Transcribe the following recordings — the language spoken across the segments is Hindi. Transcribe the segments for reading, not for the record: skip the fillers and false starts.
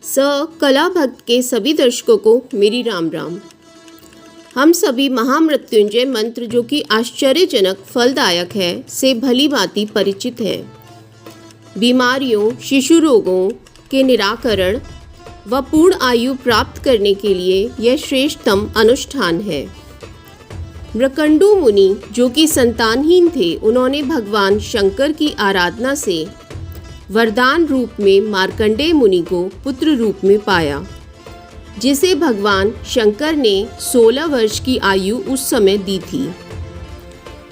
कला भक्त के सभी दर्शकों को मेरी राम राम। हम सभी महामृत्युंजय मंत्र जो कि आश्चर्यजनक फलदायक है से भली भांति परिचित हैं। बीमारियों, शिशु रोगों के निराकरण व पूर्ण आयु प्राप्त करने के लिए यह श्रेष्ठतम अनुष्ठान है। मृकंडू मुनि जो कि संतानहीन थे, उन्होंने भगवान शंकर की आराधना से वरदान रूप में मार्कंडेय मुनि को पुत्र रूप में पाया, जिसे भगवान शंकर ने 16 वर्ष की आयु उस समय दी थी।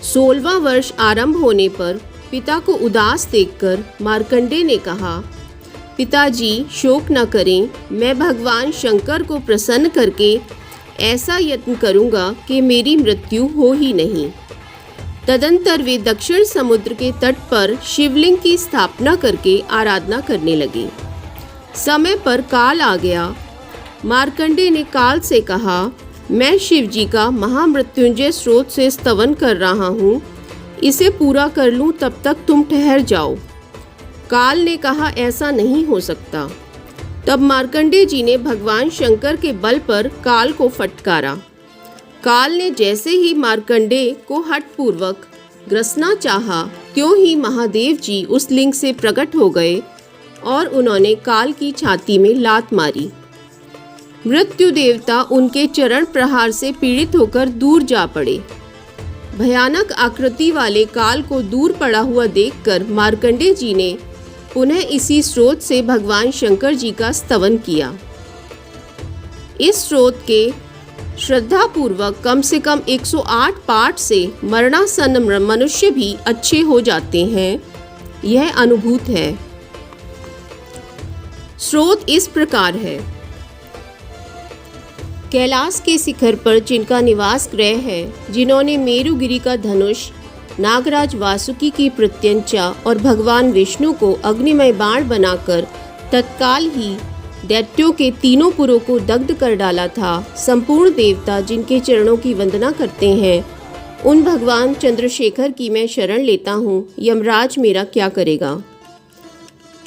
16वां वर्ष आरंभ होने पर पिता को उदास देखकर मार्कंडेय ने कहा, पिताजी शोक न करें, मैं भगवान शंकर को प्रसन्न करके ऐसा यत्न करूंगा कि मेरी मृत्यु हो ही नहीं। तदंतर वे दक्षिण समुद्र के तट पर शिवलिंग की स्थापना करके आराधना करने लगे। समय पर काल आ गया। मार्कंडेय ने काल से कहा, मैं शिव जी का महामृत्युंजय स्रोत से स्तवन कर रहा हूँ, इसे पूरा कर लूँ तब तक तुम ठहर जाओ। काल ने कहा, ऐसा नहीं हो सकता। तब मार्कंडेय जी ने भगवान शंकर के बल पर काल को फटकारा। काल ने जैसे ही मार्कंडेय को हठपूर्वक ग्रसना चाहा, त्यों ही महादेव जी उस लिंग से प्रकट हो गए और उन्होंने काल की छाती में लात मारी। मृत्यु देवता उनके चरण प्रहार से पीड़ित होकर दूर जा पड़े। भयानक आकृति वाले काल को दूर पड़ा हुआ देखकर मार्कंडेय जी ने पुनः इसी स्रोत से भगवान शंकर जी का स्तवन किया। इस स्रोत के श्रद्धापूर्वक कम से कम 108 पाठ से मरणासन्न मनुष्य भी अच्छे हो जाते हैं, यह अनुभूत है। स्रोत इस प्रकार है। कैलाश के शिखर पर जिनका निवास गृह है, जिन्होंने मेरुगिरी का धनुष, नागराज वासुकी की प्रत्यंचा और भगवान विष्णु को अग्निमय बाण बनाकर तत्काल ही दैत्यों के तीनों पुरों को दग्ध कर डाला था, संपूर्ण देवता जिनके चरणों की वंदना करते हैं, उन भगवान चंद्रशेखर की मैं शरण लेता हूँ। यमराज मेरा क्या करेगा।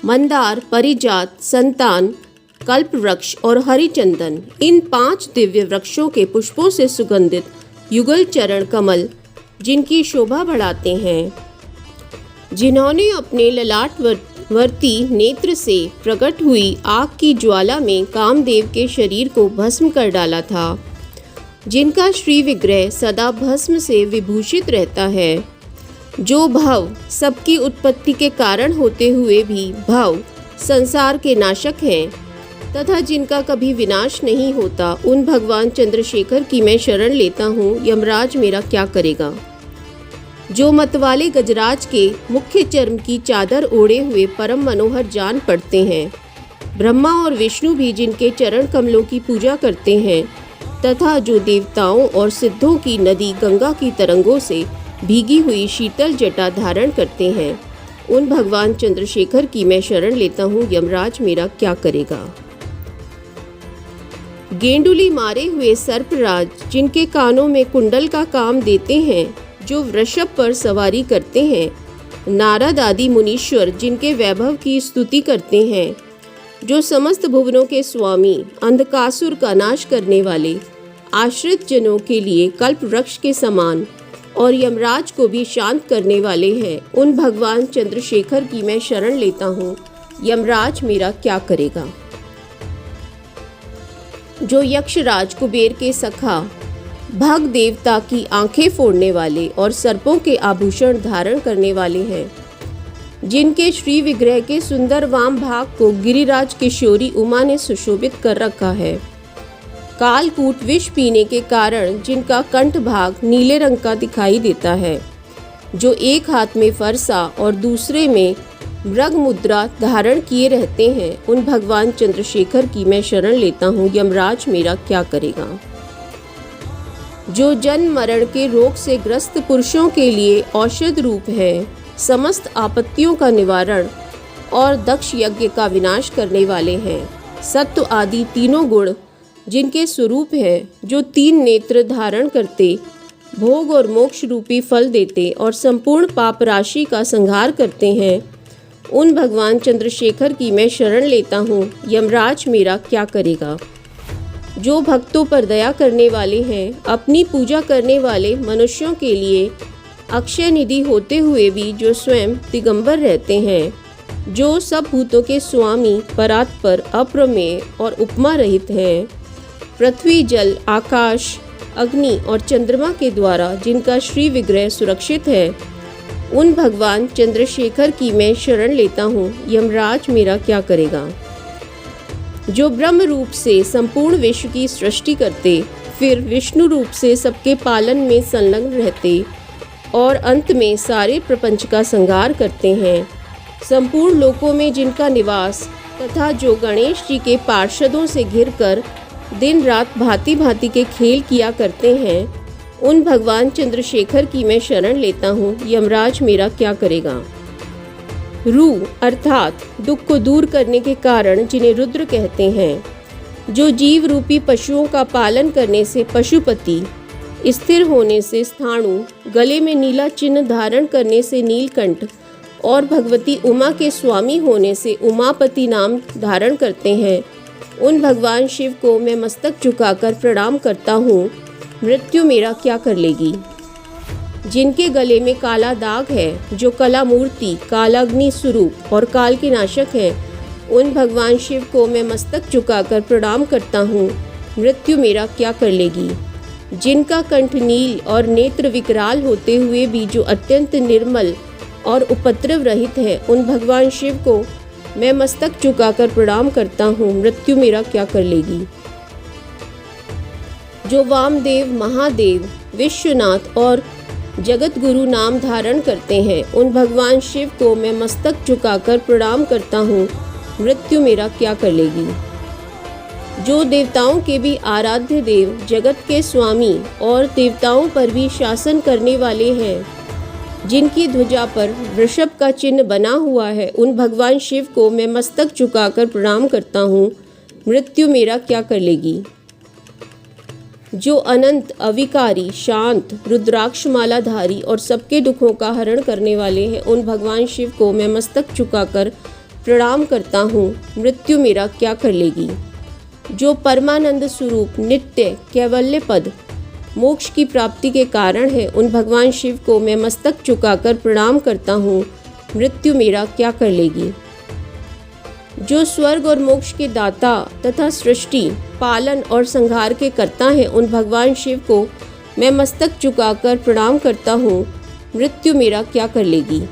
मंदार, परिजात, संतान, कल्प वृक्ष और हरिचंदन, इन 5 दिव्य वृक्षों के पुष्पों से सुगंधित युगल चरण कमल जिनकी शोभा बढ़ाते हैं, जिन्होंने अपने ललाटवर्ती नेत्र से प्रकट हुई आग की ज्वाला में कामदेव के शरीर को भस्म कर डाला था, जिनका श्री विग्रह सदा भस्म से विभूषित रहता है, जो भव सबकी उत्पत्ति के कारण होते हुए भी भव संसार के नाशक हैं तथा जिनका कभी विनाश नहीं होता, उन भगवान चंद्रशेखर की मैं शरण लेता हूँ। यमराज मेरा क्या करेगा। जो मतवाले गजराज के मुख्य चर्म की चादर ओढ़े हुए परम मनोहर जान पड़ते हैं, ब्रह्मा और विष्णु भी जिनके चरण कमलों की पूजा करते हैं, तथा जो देवताओं और सिद्धों की नदी गंगा की तरंगों से भीगी हुई शीतल जटा धारण करते हैं, उन भगवान चंद्रशेखर की मैं शरण लेता हूँ। यमराज मेरा क्या करेगा। गेंडुली मारे हुए सर्पराज जिनके कानों में कुंडल का काम देते हैं, जो वृषभ पर सवारी करते हैं, नारद आदि मुनीश्वर जिनके वैभव की स्तुति करते हैं, जो समस्त भुवनों के स्वामी, अंधकासुर का नाश करने वाले, आश्रित जनों के लिए कल्प वृक्ष के समान और यमराज को भी शांत करने वाले हैं, उन भगवान चंद्रशेखर की मैं शरण लेता हूँ। यमराज मेरा क्या करेगा। जो यक्षराज कुबेर के सखा, भग देवता की आंखें फोड़ने वाले और सर्पों के आभूषण धारण करने वाले हैं, जिनके श्री विग्रह के सुंदर वाम भाग को गिरिराज किशोरी उमा ने सुशोभित कर रखा है, कालकूट विष पीने के कारण जिनका कंठ भाग नीले रंग का दिखाई देता है, जो एक हाथ में फरसा और दूसरे में मृग मुद्रा धारण किए रहते हैं, उन भगवान चंद्रशेखर की मैं शरण लेता हूँ। यमराज मेरा क्या करेगा। जो जन्म मरण के रोग से ग्रस्त पुरुषों के लिए औषध रूप है, समस्त आपत्तियों का निवारण और दक्ष यज्ञ का विनाश करने वाले हैं, सत्व आदि तीनों गुण जिनके स्वरूप हैं, जो 3 नेत्र धारण करते, भोग और मोक्ष रूपी फल देते और संपूर्ण पाप राशि का संहार करते हैं, उन भगवान चंद्रशेखर की मैं शरण लेता हूँ, यमराज मेरा क्या करेगा। जो भक्तों पर दया करने वाले हैं, अपनी पूजा करने वाले मनुष्यों के लिए अक्षय निधि होते हुए भी जो स्वयं दिगंबर रहते हैं, जो सब भूतों के स्वामी, परात्पर, अप्रमेय और उपमा रहित हैं, पृथ्वी, जल, आकाश, अग्नि और चंद्रमा के द्वारा जिनका श्री विग्रह सुरक्षित है, उन भगवान चंद्रशेखर की मैं शरण लेता हूँ, यमराज मेरा क्या करेगा। जो ब्रह्म रूप से संपूर्ण विश्व की सृष्टि करते, फिर विष्णु रूप से सबके पालन में संलग्न रहते और अंत में सारे प्रपंच का संहार करते हैं, संपूर्ण लोकों में जिनका निवास, तथा जो गणेश जी के पार्षदों से घिरकर दिन रात भांति भांति के खेल किया करते हैं, उन भगवान चंद्रशेखर की मैं शरण लेता हूँ, यमराज मेरा क्या करेगा। रू अर्थात दुख को दूर करने के कारण जिन्हें रुद्र कहते हैं, जो जीव रूपी पशुओं का पालन करने से पशुपति, स्थिर होने से स्थाणु, गले में नीला चिन्ह धारण करने से नीलकंठ और भगवती उमा के स्वामी होने से उमापति नाम धारण करते हैं, उन भगवान शिव को मैं मस्तक झुकाकर प्रणाम करता हूँ, मृत्यु मेरा क्या कर लेगी। जिनके गले में काला दाग है, जो कला मूर्ति, कालाग्नि स्वरूप और काल के नाशक है, उन भगवान शिव को मैं मस्तक झुकाकर प्रणाम करता हूँ, मृत्यु मेरा क्या कर लेगी। जिनका कंठ नील और नेत्र विकराल होते हुए भी जो अत्यंत निर्मल और उपद्रव रहित है, उन भगवान शिव को मैं मस्तक झुकाकर प्रणाम करता हूँ, मृत्यु मेरा क्या कर लेगी। जो वामदेव, महादेव, विश्वनाथ और जगत गुरु नाम धारण करते हैं, उन भगवान शिव को मैं मस्तक झुकाकर प्रणाम करता हूँ, मृत्यु मेरा क्या कर लेगी। जो देवताओं के भी आराध्य देव, जगत के स्वामी और देवताओं पर भी शासन करने वाले हैं, जिनकी ध्वजा पर वृषभ का चिन्ह बना हुआ है, उन भगवान शिव को मैं मस्तक झुकाकर प्रणाम करता हूँ, मृत्यु मेरा क्या कर लेगी। जो अनंत, अविकारी, शांत, रुद्राक्ष मालाधारी और सबके दुखों का हरण करने वाले हैं, उन भगवान शिव को मैं मस्तक झुकाकर प्रणाम करता हूँ, मृत्यु मेरा क्या कर लेगी। जो परमानंद स्वरूप, नित्य, कैवल्य पद, मोक्ष की प्राप्ति के कारण है, उन भगवान शिव को मैं मस्तक झुकाकर प्रणाम करता हूँ, मृत्यु मेरा क्या कर लेगी। जो स्वर्ग और मोक्ष के दाता तथा सृष्टि, पालन और संहार के कर्ता हैं, उन भगवान शिव को मैं मस्तक झुकाकर प्रणाम करता हूँ, मृत्यु मेरा क्या कर लेगी।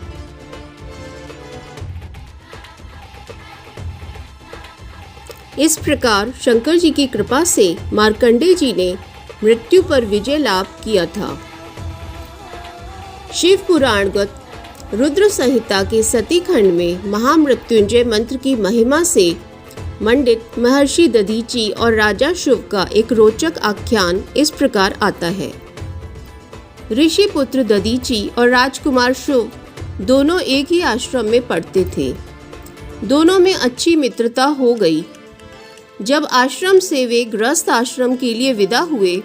इस प्रकार शंकर जी की कृपा से मार्कंडेय जी ने मृत्यु पर विजय लाभ किया था। शिव पुराणगत रुद्र संहिता के सती खंड में महामृत्युंजय मंत्र की महिमा से मंडित महर्षि दधीची और राजा शुभ का एक रोचक आख्यान इस प्रकार आता है। ऋषि पुत्र दधीची और राजकुमार शुभ दोनों एक ही आश्रम में पढ़ते थे। दोनों में अच्छी मित्रता हो गई। जब आश्रम से वे गृहस्थ आश्रम के लिए विदा हुए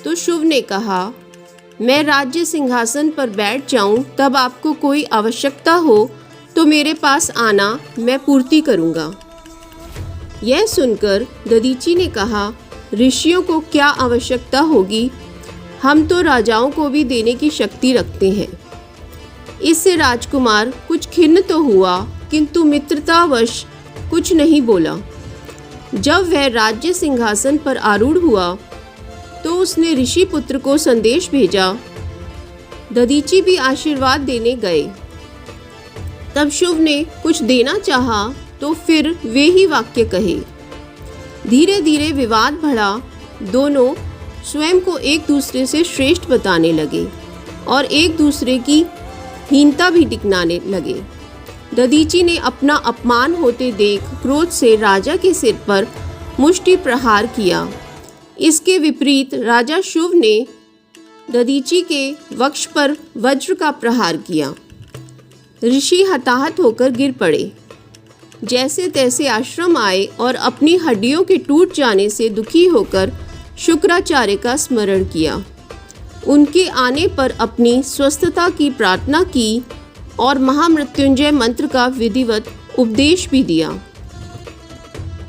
तो शुभ ने कहा, मैं राज्य सिंहासन पर बैठ जाऊं, तब आपको कोई आवश्यकता हो तो मेरे पास आना, मैं पूर्ति करूंगा। यह सुनकर दधीची ने कहा, ऋषियों को क्या आवश्यकता होगी, हम तो राजाओं को भी देने की शक्ति रखते हैं। इससे राजकुमार कुछ खिन्न तो हुआ, किंतु मित्रतावश कुछ नहीं बोला। जब वह राज्य सिंहासन पर आरूढ़ हुआ तो उसने ऋषि पुत्र को संदेश भेजा। दधीची भी आशीर्वाद देने गए। तब शुभ ने कुछ देना चाहा तो फिर वे ही वाक्य कहे। धीरे धीरे विवाद बढ़ा। दोनों स्वयं को एक दूसरे से श्रेष्ठ बताने लगे और एक दूसरे की हीनता भी दिखलाने लगे। दधीची ने अपना अपमान होते देख क्रोध से राजा के सिर पर मुष्टि प्रहार किया। इसके विपरीत राजा शुभ ने दधीची के वक्ष पर वज्र का प्रहार किया। ऋषि हताहत होकर गिर पड़े। जैसे तैसे आश्रम आए और अपनी हड्डियों के टूट जाने से दुखी होकर शुक्राचार्य का स्मरण किया। उनके आने पर अपनी स्वस्थता की प्रार्थना की और महामृत्युंजय मंत्र का विधिवत उपदेश भी दिया।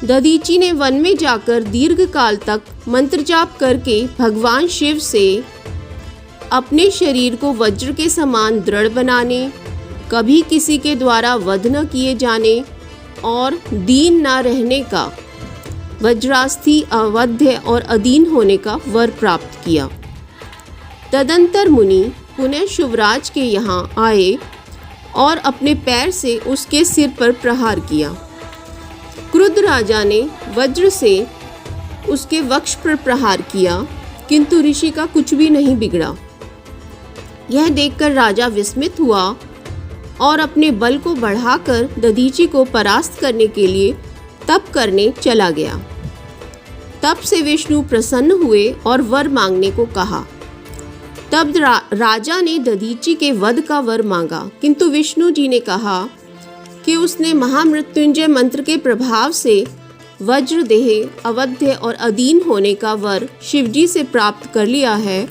दधीची ने वन में जाकर दीर्घ काल तक मंत्र जाप करके भगवान शिव से अपने शरीर को वज्र के समान दृढ़ बनाने, कभी किसी के द्वारा वध न किए जाने और दीन न रहने का, वज्रास्थि, अवध्य और अधीन होने का वर प्राप्त किया। तदंतर मुनि पुनः शिवराज के यहाँ आए और अपने पैर से उसके सिर पर प्रहार किया। क्रुद्ध राजा ने वज्र से उसके वक्ष पर प्रहार किया, किंतु ऋषि का कुछ भी नहीं बिगड़ा। यह देखकर राजा विस्मित हुआ और अपने बल को बढ़ाकर दधीची को परास्त करने के लिए तप करने चला गया। तब से विष्णु प्रसन्न हुए और वर मांगने को कहा। तब राजा ने दधीची के वध का वर मांगा, किंतु विष्णु जी ने कहा कि उसने महामृत्युंजय मंत्र के प्रभाव से वज्रदेह, अवध्य और अधीन होने का वर शिवजी से प्राप्त कर लिया है,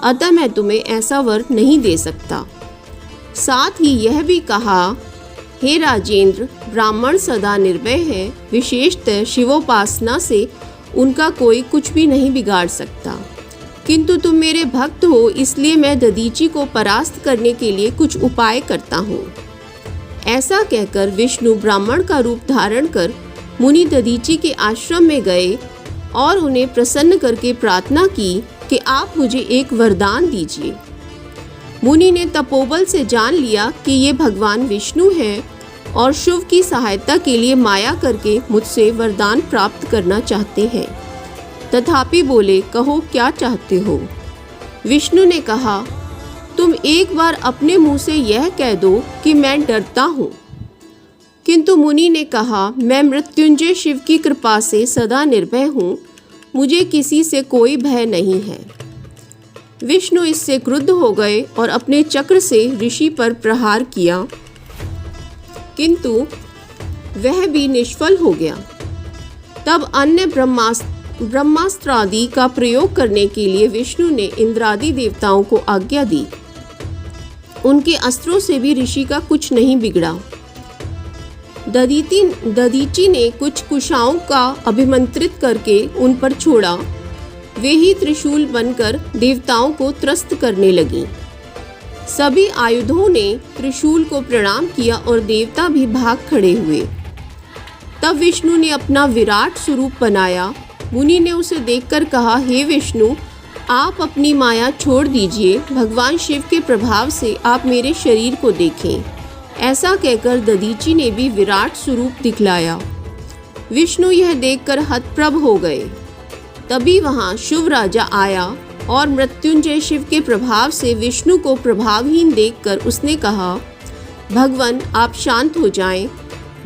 अतः मैं तुम्हें ऐसा वर नहीं दे सकता। साथ ही यह भी कहा, हे राजेंद्र, ब्राह्मण सदा निर्भय है, विशेषतः शिवोपासना से उनका कोई कुछ भी नहीं बिगाड़ सकता। किंतु तुम मेरे भक्त हो, इसलिए मैं दधीची को परास्त करने के लिए कुछ उपाय करता हूँ। ऐसा कहकर विष्णु ब्राह्मण का रूप धारण कर मुनि दधीची के आश्रम में गए और उन्हें प्रसन्न करके प्रार्थना की कि आप मुझे एक वरदान दीजिए। मुनि ने तपोबल से जान लिया कि ये भगवान विष्णु हैं और शिव की सहायता के लिए माया करके मुझसे वरदान प्राप्त करना चाहते हैं। तथापि बोले, कहो क्या चाहते हो? विष्णु ने कहा, तुम एक बार अपने मुंह से यह कह दो कि मैं डरता हूँ। किंतु मुनि ने कहा, मैं मृत्युंजय शिव की कृपा से सदा निर्भय हूँ, मुझे किसी से कोई भय नहीं है। विष्णु इससे क्रुद्ध हो गए और अपने चक्र से ऋषि पर प्रहार किया, किंतु वह भी निष्फल हो गया। तब अन्य ब्रह्मास्त्र आदि का प्रयोग करने के लिए विष्णु ने इंद्रादि देवताओं को आज्ञा दी। उनके अस्त्रों से भी ऋषि का कुछ नहीं बिगड़ा। दधीची ने कुछ कुशाओं का अभिमंत्रित करके उन पर छोड़ा। वे ही त्रिशूल बनकर देवताओं को त्रस्त करने लगीं। सभी आयुधों ने त्रिशूल को प्रणाम किया और देवता भी भाग खड़े हुए। तब विष्णु ने अपना विराट स्वरूप बनाया। मुनि ने उसे देखकर कहा, हे विष्णु, आप अपनी माया छोड़ दीजिए, भगवान शिव के प्रभाव से आप मेरे शरीर को देखें। ऐसा कहकर दधीची ने भी विराट स्वरूप दिखलाया। विष्णु यह देखकर हतप्रभ हो गए। तभी वहां शिव राजा आया और मृत्युंजय शिव के प्रभाव से विष्णु को प्रभावहीन देखकर उसने कहा, भगवान आप शांत हो जाएं,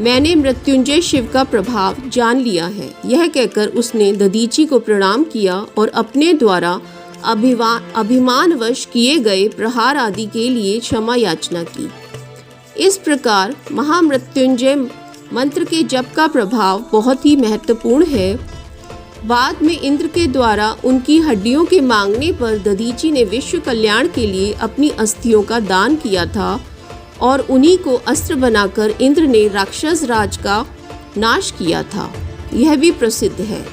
मैंने मृत्युंजय शिव का प्रभाव जान लिया है। यह कहकर उसने दधीची को प्रणाम किया और अपने द्वारा अभिमानवश किए गए प्रहार आदि के लिए क्षमा याचना की। इस प्रकार महामृत्युंजय मंत्र के जप का प्रभाव बहुत ही महत्वपूर्ण है। बाद में इंद्र के द्वारा उनकी हड्डियों के मांगने पर दधीची ने विश्व कल्याण के लिए अपनी अस्थियों का दान किया था और उन्हीं को अस्त्र बनाकर इंद्र ने राक्षस राज का नाश किया था। यह भी प्रसिद्ध है।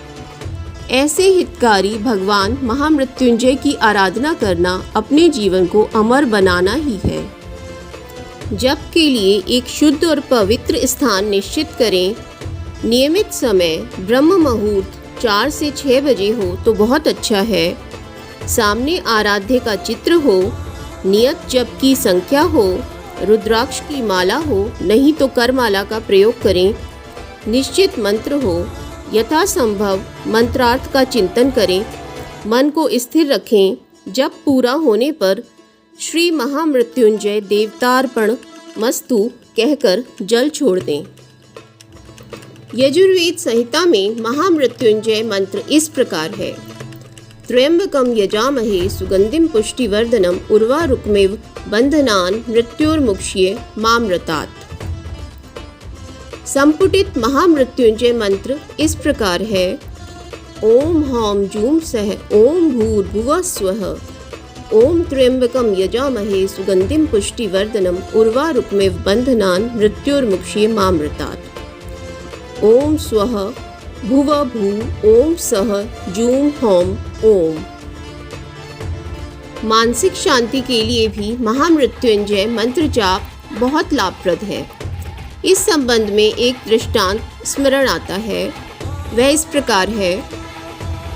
ऐसे हितकारी भगवान महामृत्युंजय की आराधना करना अपने जीवन को अमर बनाना ही है। जप के लिए एक शुद्ध और पवित्र स्थान निश्चित करें। नियमित समय ब्रह्म मुहूर्त 4 से 6 बजे हो तो बहुत अच्छा है। सामने आराध्य का चित्र हो, नियत जप की संख्या हो, रुद्राक्ष की माला हो, नहीं तो करमाला का प्रयोग करें। निश्चित मंत्र हो, यथासंभव मंत्रार्थ का चिंतन करें। मन को स्थिर रखें। जप पूरा होने पर श्री महामृत्युंजय देवतार्पण मस्तु कहकर जल छोड़ दें। यजुर्वेद संहिता में महामृत्युंजय मंत्र इस प्रकार है। त्र्यंबकम यजामहे सुगंधिम पुष्टिवर्धनम उर्वारुकमेव बंधनान मृत्योर्मुक्ष्ये मामृतात्। संपुटित महामृत्युंजय मंत्र इस प्रकार है। ओम हौम जूम सह ओम भूर्भुवः स्वः ओम त्र्यंबकम यजामहे सुगंधिम पुष्टिवर्धनम उर्वारुकमिव बंधनान् मृत्योर्मुक्षीयमामृतात्। ओम स्वः भुव भू ओम सः जूम होम ओम। मानसिक शांति के लिए भी महामृत्युंजय मंत्र जाप बहुत लाभप्रद है। इस संबंध में एक दृष्टांत स्मरण आता है। वह इस प्रकार है।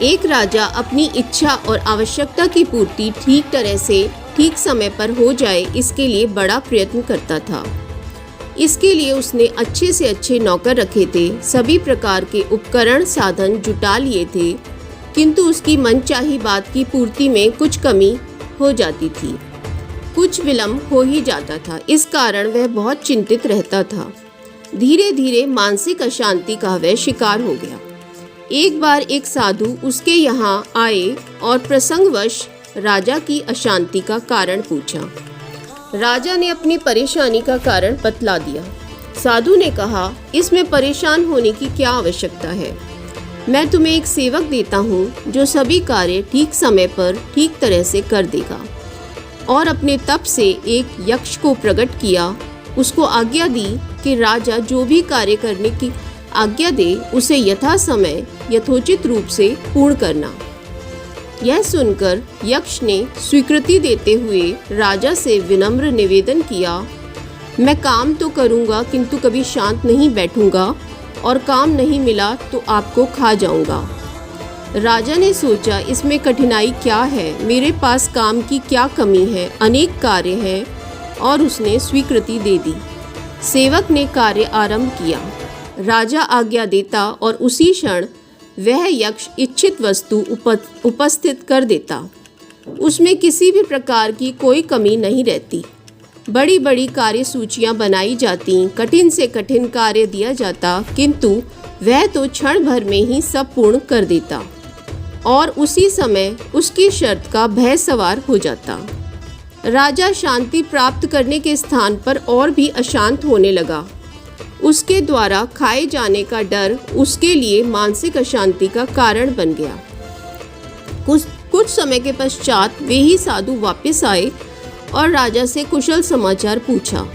एक राजा अपनी इच्छा और आवश्यकता की पूर्ति ठीक तरह से ठीक समय पर हो जाए इसके लिए बड़ा प्रयत्न करता था। इसके लिए उसने अच्छे से अच्छे नौकर रखे थे, सभी प्रकार के उपकरण साधन जुटा लिए थे, किंतु उसकी मनचाही बात की पूर्ति में कुछ कमी हो जाती थी, कुछ विलंब हो ही जाता था। इस कारण वह बहुत चिंतित रहता था। धीरे धीरे मानसिक अशांति का वह शिकार हो गया। एक बार एक साधु उसके यहाँ आए और प्रसंगवश राजा की अशांति का कारण पूछा। राजा ने अपनी परेशानी का कारण बतला दिया। साधु ने कहा, इसमें परेशान होने की क्या आवश्यकता है। मैं तुम्हें एक सेवक देता हूँ जो सभी कार्य ठीक समय पर ठीक तरह से कर देगा। और अपने तप से एक यक्ष को प्रकट किया, उसको आज्ञा दी कि राजा जो भी कार्य करने की आज्ञा दे उसे यथा समय यथोचित रूप से पूर्ण करना। यह सुनकर यक्ष ने स्वीकृति देते हुए राजा से विनम्र निवेदन किया, मैं काम तो करूँगा किंतु कभी शांत नहीं बैठूंगा और काम नहीं मिला तो आपको खा जाऊंगा। राजा ने सोचा, इसमें कठिनाई क्या है, मेरे पास काम की क्या कमी है, अनेक कार्य हैं, और उसने स्वीकृति दे दी। सेवक ने कार्य आरंभ किया। राजा आज्ञा देता और उसी क्षण वह यक्ष इच्छित वस्तु उपस्थित कर देता। उसमें किसी भी प्रकार की कोई कमी नहीं रहती। बड़ी बड़ी कार्य सूचियाँ बनाई जाती, कठिन से कठिन कार्य दिया जाता, किंतु वह तो क्षण भर में ही सब पूर्ण कर देता और उसी समय उसकी शर्त का भय सवार हो जाता। राजा शांति प्राप्त करने के स्थान पर और भी अशांत होने लगा। उसके द्वारा खाए जाने का डर उसके लिए मानसिक अशांति का कारण बन गया। कुछ समय के पश्चात वे ही साधु वापस आए और राजा से कुशल समाचार पूछा।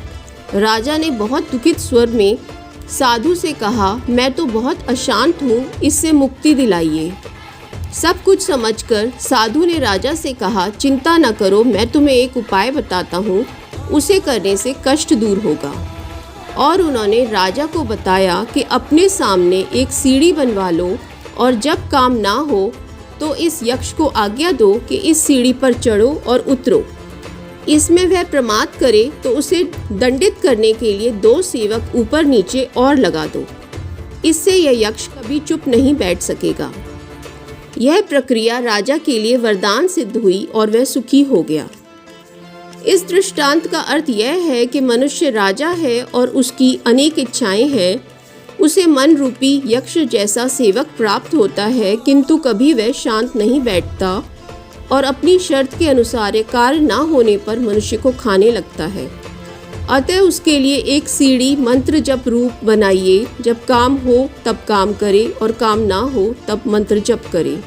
राजा ने बहुत दुखित स्वर में साधु से कहा, मैं तो बहुत अशांत हूँ, इससे मुक्ति दिलाइए। सब कुछ समझकर साधु ने राजा से कहा, चिंता न करो, मैं तुम्हें एक उपाय बताता हूँ, उसे करने से कष्ट दूर होगा। और उन्होंने राजा को बताया कि अपने सामने एक सीढ़ी बनवा लो और जब काम ना हो तो इस यक्ष को आज्ञा दो कि इस सीढ़ी पर चढ़ो और उतरो। इसमें वह प्रमाद करे तो उसे दंडित करने के लिए 2 सेवक ऊपर नीचे और लगा दो। इससे यह यक्ष कभी चुप नहीं बैठ सकेगा। यह प्रक्रिया राजा के लिए वरदान सिद्ध हुई और वह सुखी हो गया। इस दृष्टांत का अर्थ यह है कि मनुष्य राजा है और उसकी अनेक इच्छाएं हैं। उसे मन रूपी यक्ष जैसा सेवक प्राप्त होता है, किंतु कभी वह शांत नहीं बैठता और अपनी शर्त के अनुसार कार्य ना होने पर मनुष्य को खाने लगता है। अतः उसके लिए एक सीढ़ी मंत्र जप रूप बनाइए। जब काम हो तब काम करे और काम ना हो तब मंत्र जप करे।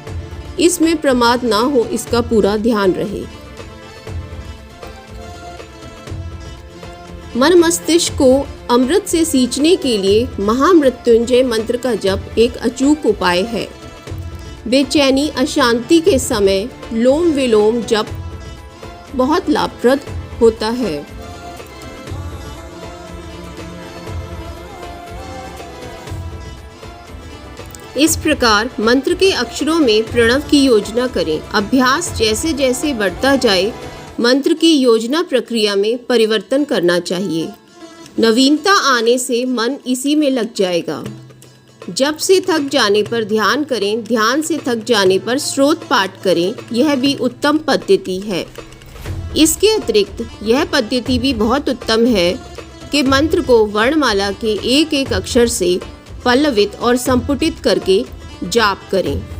इसमें प्रमाद ना हो, इसका पूरा ध्यान रहे। मन मस्तिष्क को अमृत से सींचने के लिए महामृत्युंजय मंत्र का जप एक अचूक उपाय है। बेचैनी अशांति के समय लोम विलोम जप बहुत लाभप्रद होता है। इस प्रकार मंत्र के अक्षरों में प्रणव की योजना करें। अभ्यास जैसे जैसे बढ़ता जाए मंत्र की योजना प्रक्रिया में परिवर्तन करना चाहिए। नवीनता आने से मन इसी में लग जाएगा। जप से थक जाने पर ध्यान करें, ध्यान से थक जाने पर स्रोत पाठ करें। यह भी उत्तम पद्धति है। इसके अतिरिक्त यह पद्धति भी बहुत उत्तम है कि मंत्र को वर्णमाला के एक एक अक्षर से पल्लवित और संपुटित करके जाप करें।